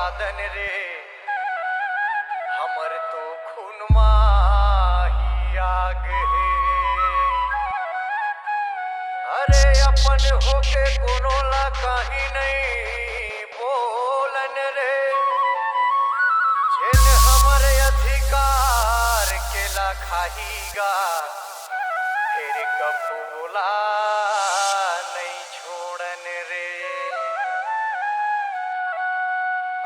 साधन रे हमर तो खूनमा ही आग है। अरे अपन होके कोनो ला कहीं नहीं बोलन रे, जिन हमर अधिकार के ला खाहीगा फिर कबूला नहीं छोड़न रे।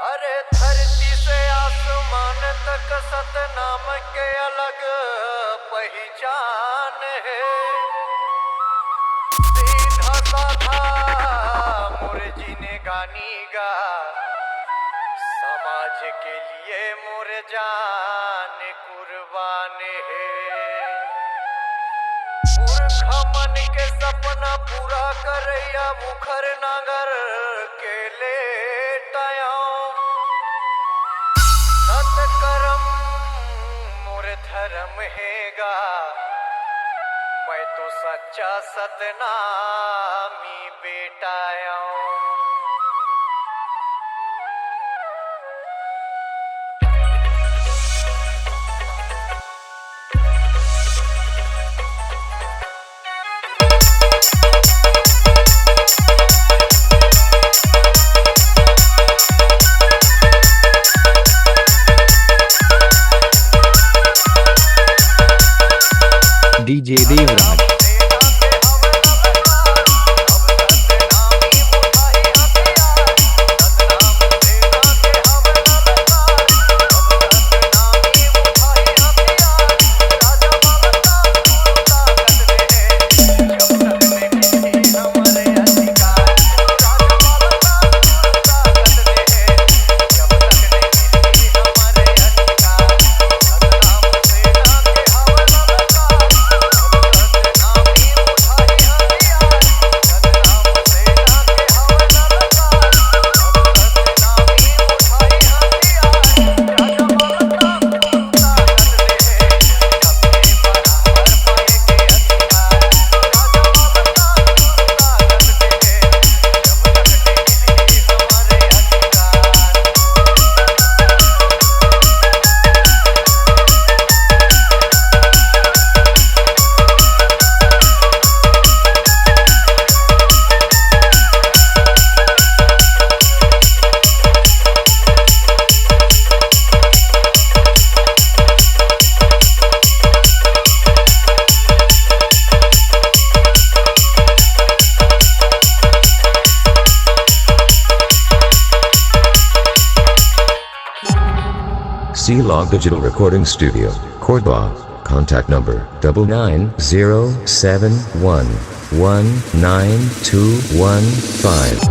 अरे धरती से आसमान तक सतनाम के अलग पहचान है। सीधा साधा मोर जीने गानी गा, समाज के लिए मोर जान कुर्बान है। पुरखा मन के सपना पूरा करैया मुखर नागर के लेटाया, सतकर्म मोर धर्म हैगा, मैं तो सच्चा Satnami बेटाया। DJ Devraj। C-Log Digital Recording Studio, Cordoba. Contact number 9907119215.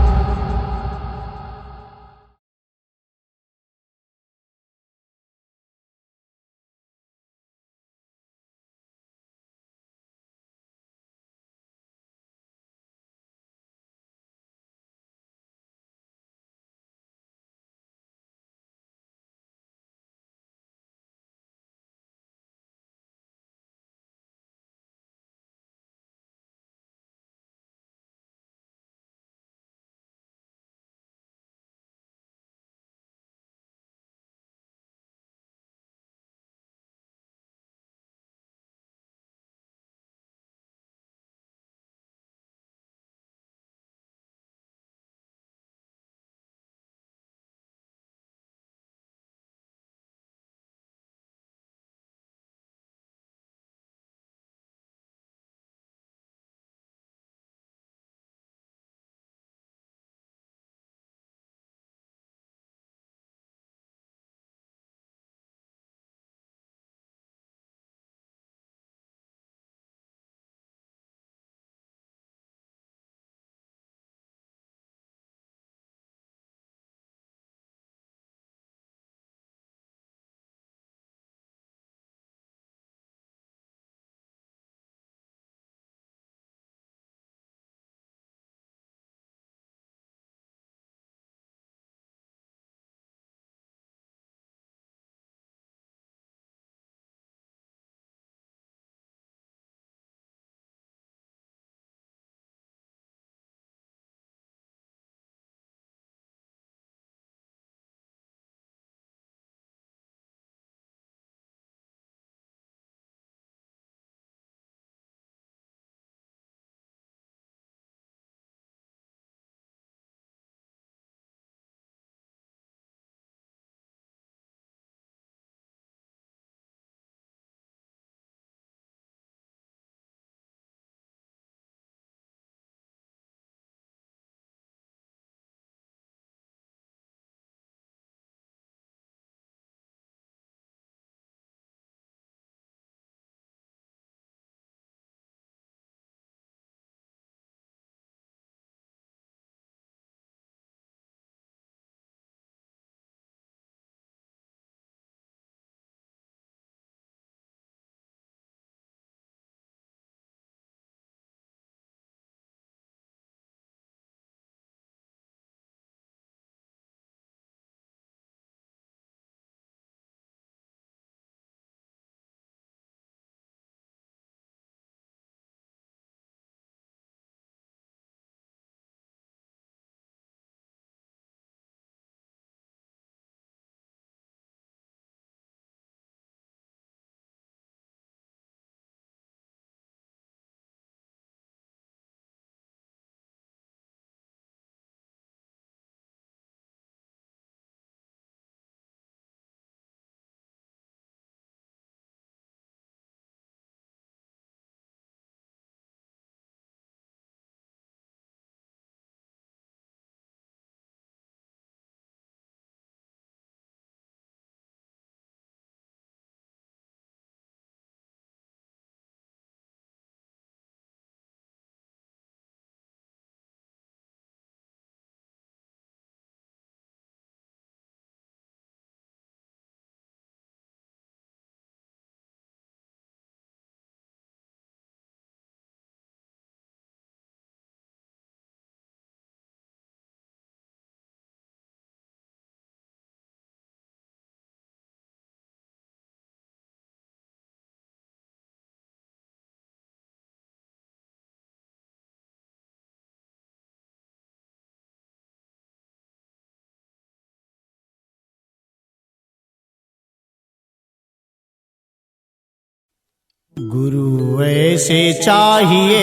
गुरु ऐसे चाहिए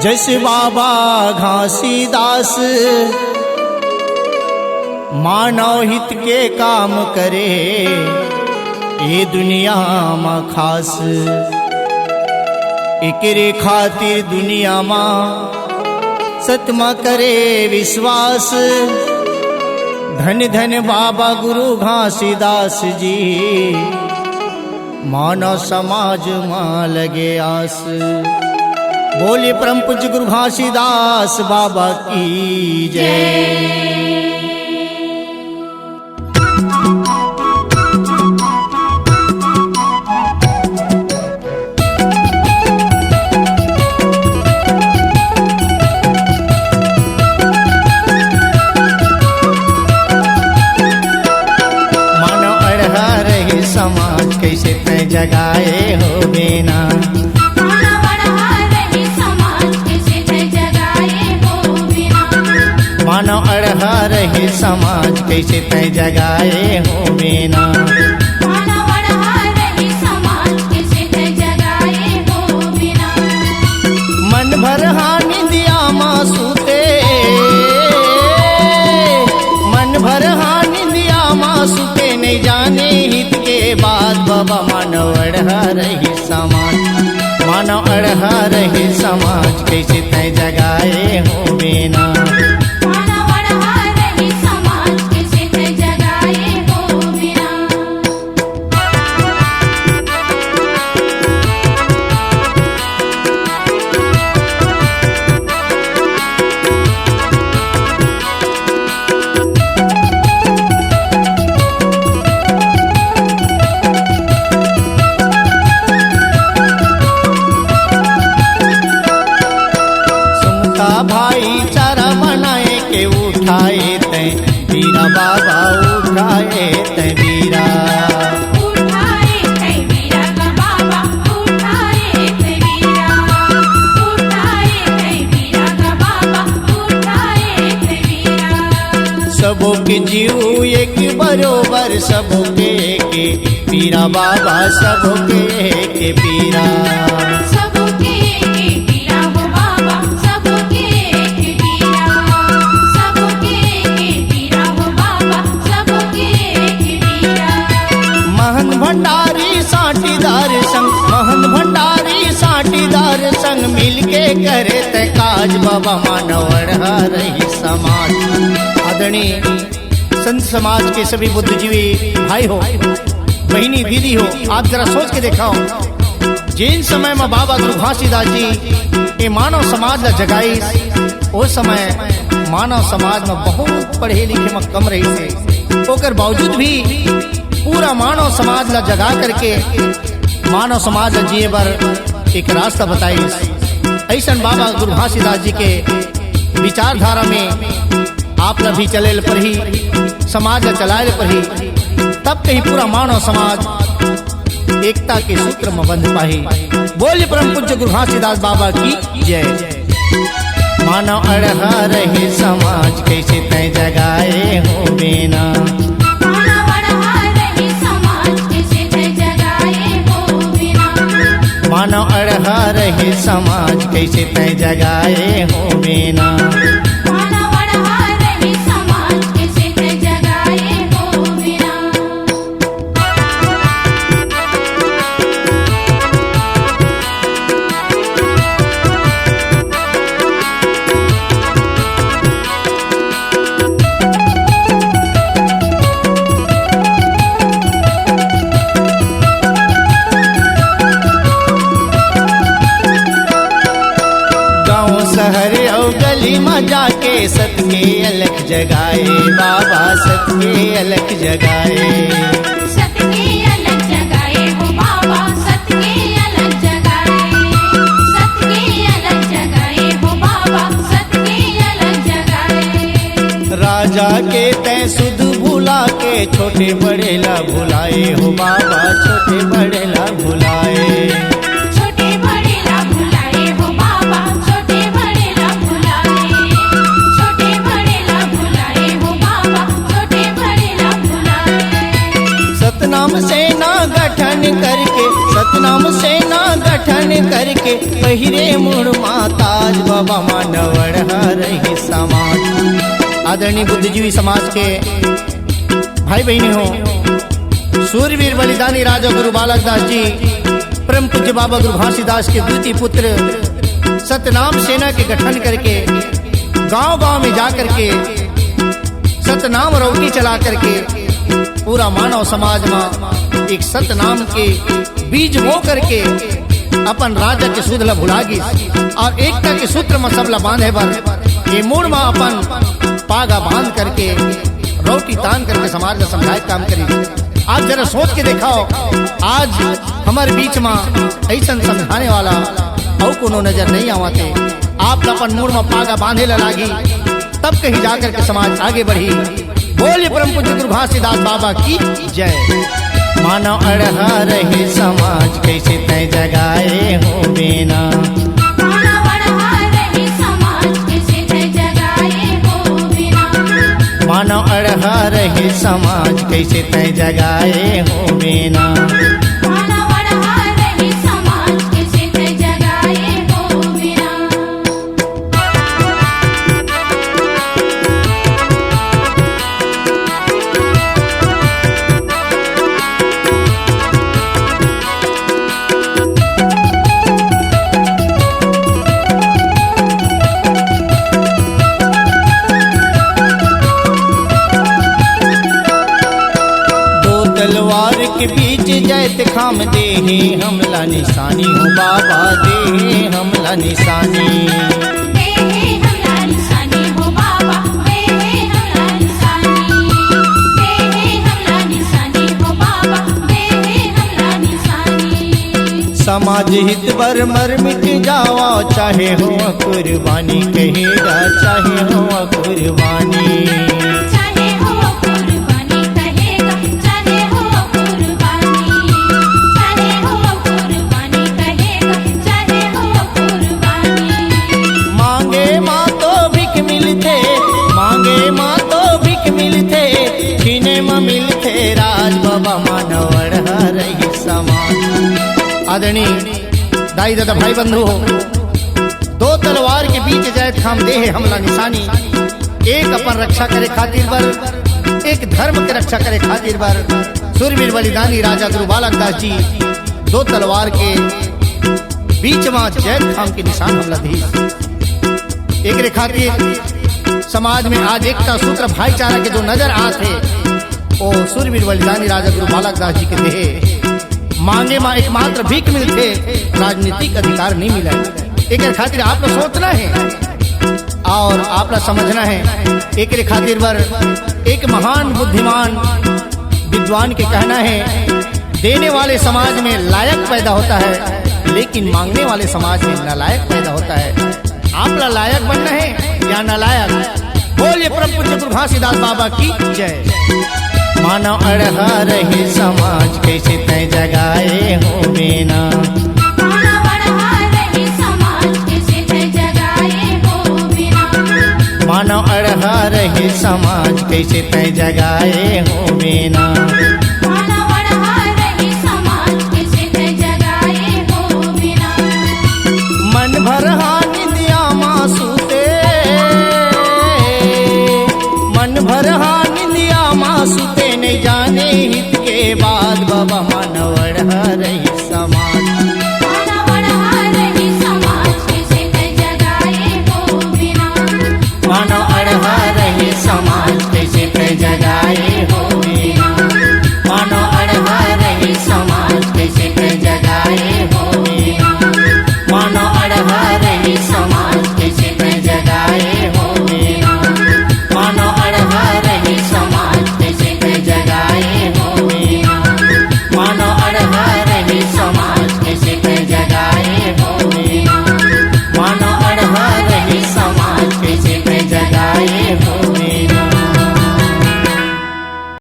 जैसे बाबा घासीदास, मानव हित के काम करे ये दुनिया में खास। एकरे खातिर दुनिया में सतमा करे विश्वास। धन धन बाबा गुरु घासीदास जी, मानव समाज में लगे आस। बोले परम पूज्य गुरु घासीदास बाबा की जय। समाज कैसे तय जगाए हो बेना, मानव अड़हा रहे समाज कैसे तय जगाए हो बेना। मन भर हानि दिया मासूते, मन भर हानि दिया मासूते नहीं जाने हित के बाद। बाबा मानव अड़हा रही समाज, मानव अड़हा रही समाज कैसे तय जगाए हो बेना। भाईचारा बनाए के उठाए तै वीरा, बाबा उठाए तै वीरा। सबों के जीव एक बरोबर, सबों के पीरा बाबा, सबों के पीरा। भंडारी साटीदार संग, महन भंडारी साटीदार संग मिलके करे ते काज। बाबा मानव अड़हा रही समाज। आदरणीय संत समाज के सभी बुद्धिजीवी भाई हो, बहनी, दीदी हो, आप जरा सोच के दिखाओ, जिन समय में बाबा गुरु घासीदास जी ये मानव समाज ला जगाई, उस समय मानव समाज में बहुत पढ़े लिखे में कम रही थे। ओकर बावजूद भी पूरा मानव समाज ला जगा करके मानव समाज ला जिए बर एक रास्ता बताई। ऐसा बाबा गुरु घासीदास जी के विचारधारा में आप ला भी चले पर ही, समाज ला चलाए पर ही, तब कहीं पूरा मानव समाज एकता के सूत्र में बंध पाही। बोले परम पूज्य गुरु घासीदास बाबा की जय। मानव अड़हा रहे समाज कैसे तय जगाए हो बेना, मानव अड़हा रहे समाज कैसे तय जगाए हो बेना। शहर और गली में जाके सत के अलग जगाए बाबा, सत के अलग जगाए, सत के अलग जगाए हो बाबा, सत के अलग जगाए, सत के अलग जगाए हो बाबा, सत के अलग जगाए। राजा के तय सुध भुला के छोटे बड़े ला भुलाए हो बाबा, छोटे बड़े ला भुलाए, छोटे बड़े ला भुलाए हो बाबा, छोटे बड़े ला भुलाए, छोटे बड़े ला भुलाए हो बाबा, छोटे बड़े ला भुलाए। सतनाम सेना गठन करके गठन करके पहिरे मुड़मा ताज बाबा मानवड़ रही समाज। आदरणीय बुद्धिजीवी समाज के भाई बहनी हो, सूरवीर बलिदानी राजा गुरु बालक दास जी परम पूज्य बाबा गुरु घासीदास के द्वितीय पुत्र सतनाम सेना के गठन करके गांव गांव में जाकर के सतनाम रौटी चला करके पूरा मानव समाज में एक सतनाम के बीज बो करके अपन राजा के सुधला भुलागी और एकता के सूत्र में सबला बांधे बर ये मूड में अपन पागा बांध करके रोटी तान करके समाज का समझाए काम करी। आप जरा सोच के देखाओ, आज हमारे बीच में ऐसा समझाने वाला और कोनो नजर नहीं आवाते। आप अपन मूड में पागा बांधे लागी तब कहीं जाकर के समाज आगे बढ़ी। बोलिए परम पूज्य गुरु घासीदास बाबा की जय। मानो अड़हा रहे समाज कैसे तय जगाए हो बेना, मानो अड़हा रहे समाज कैसे तय जगाए हो बिना, मानो अड़हा रहे समाज कैसे तय जगाए हो बेना। मानो अड़हा रहे समाज कैसे तय जगाए हो बिना। तलवार के बीच जैत खाम दे हमला निशानी हो बाबा दे हमला निशानी। देहे हमला निशानी हो बाबा, देहे हमला निशानी, देहे हमला निशानी हो बाबा, देहे हमला निशानी। समाज हित बर मर मिट जावा चाहे हो कुर्बानी कहेगा चाहे हो कुर्बानी। चाहे हो कुर्बानी कहेगा, चाहे हो कुर्बानी, चाहे हो कुर्बानी कहेगा, चाहे हो कुर्बानी। मांगे माँ तो भिख मिलते, मांगे माँ तो भिख मिलते, छीने में मिलते राज बाबा मानवड़ रही समाज। आदरणीय दाई दादा भाई बंधु हो, दो तलवार के बीच जैत खाम दे हमला निशानी। एक अपन रक्षा करे खातिर बर, एक धर्म के रक्षा करे खातिर बर सूरवीर बलिदानी राजा गुरु बालक दास जी दो तलवार के बीच में जैत खाम के निशान हमला दी। एक रे खातिर समाज में आज एकता सूत्र भाईचारा के जो नजर आते वो सूरवीर बलिदानी राजा गुरु बालक दास जी के देहे। मांगे माँ एकमात्र भीख मिलते, राजनीतिक अधिकार नहीं मिला। एक खातिर आप लोग सोचना है और आप लोग समझना है। एक खातिर बर एक महान बुद्धिमान विद्वान के कहना है, देने वाले समाज में लायक पैदा होता है लेकिन मांगने वाले समाज में नालायक पैदा होता है। आप लोग लायक बनना है या नालायक? बोलिए परम पूज्य गुरु घासीदास बाबा की जय। मानो अड़हा रहे समाज कैसे तय जगाए हो बेना, मानो अड़हा रहे समाज कैसे तय जगाए हो बिना, मानो अड़हा रहे समाज कैसे तय जगाए हो बेना। मानो अड़हा रहे समाज कैसे तय जगाए हो बिना। मन भर निंदिया मासूते, मन भर निंदिया मासूते नहीं जाने हित के बाद बाबा मानव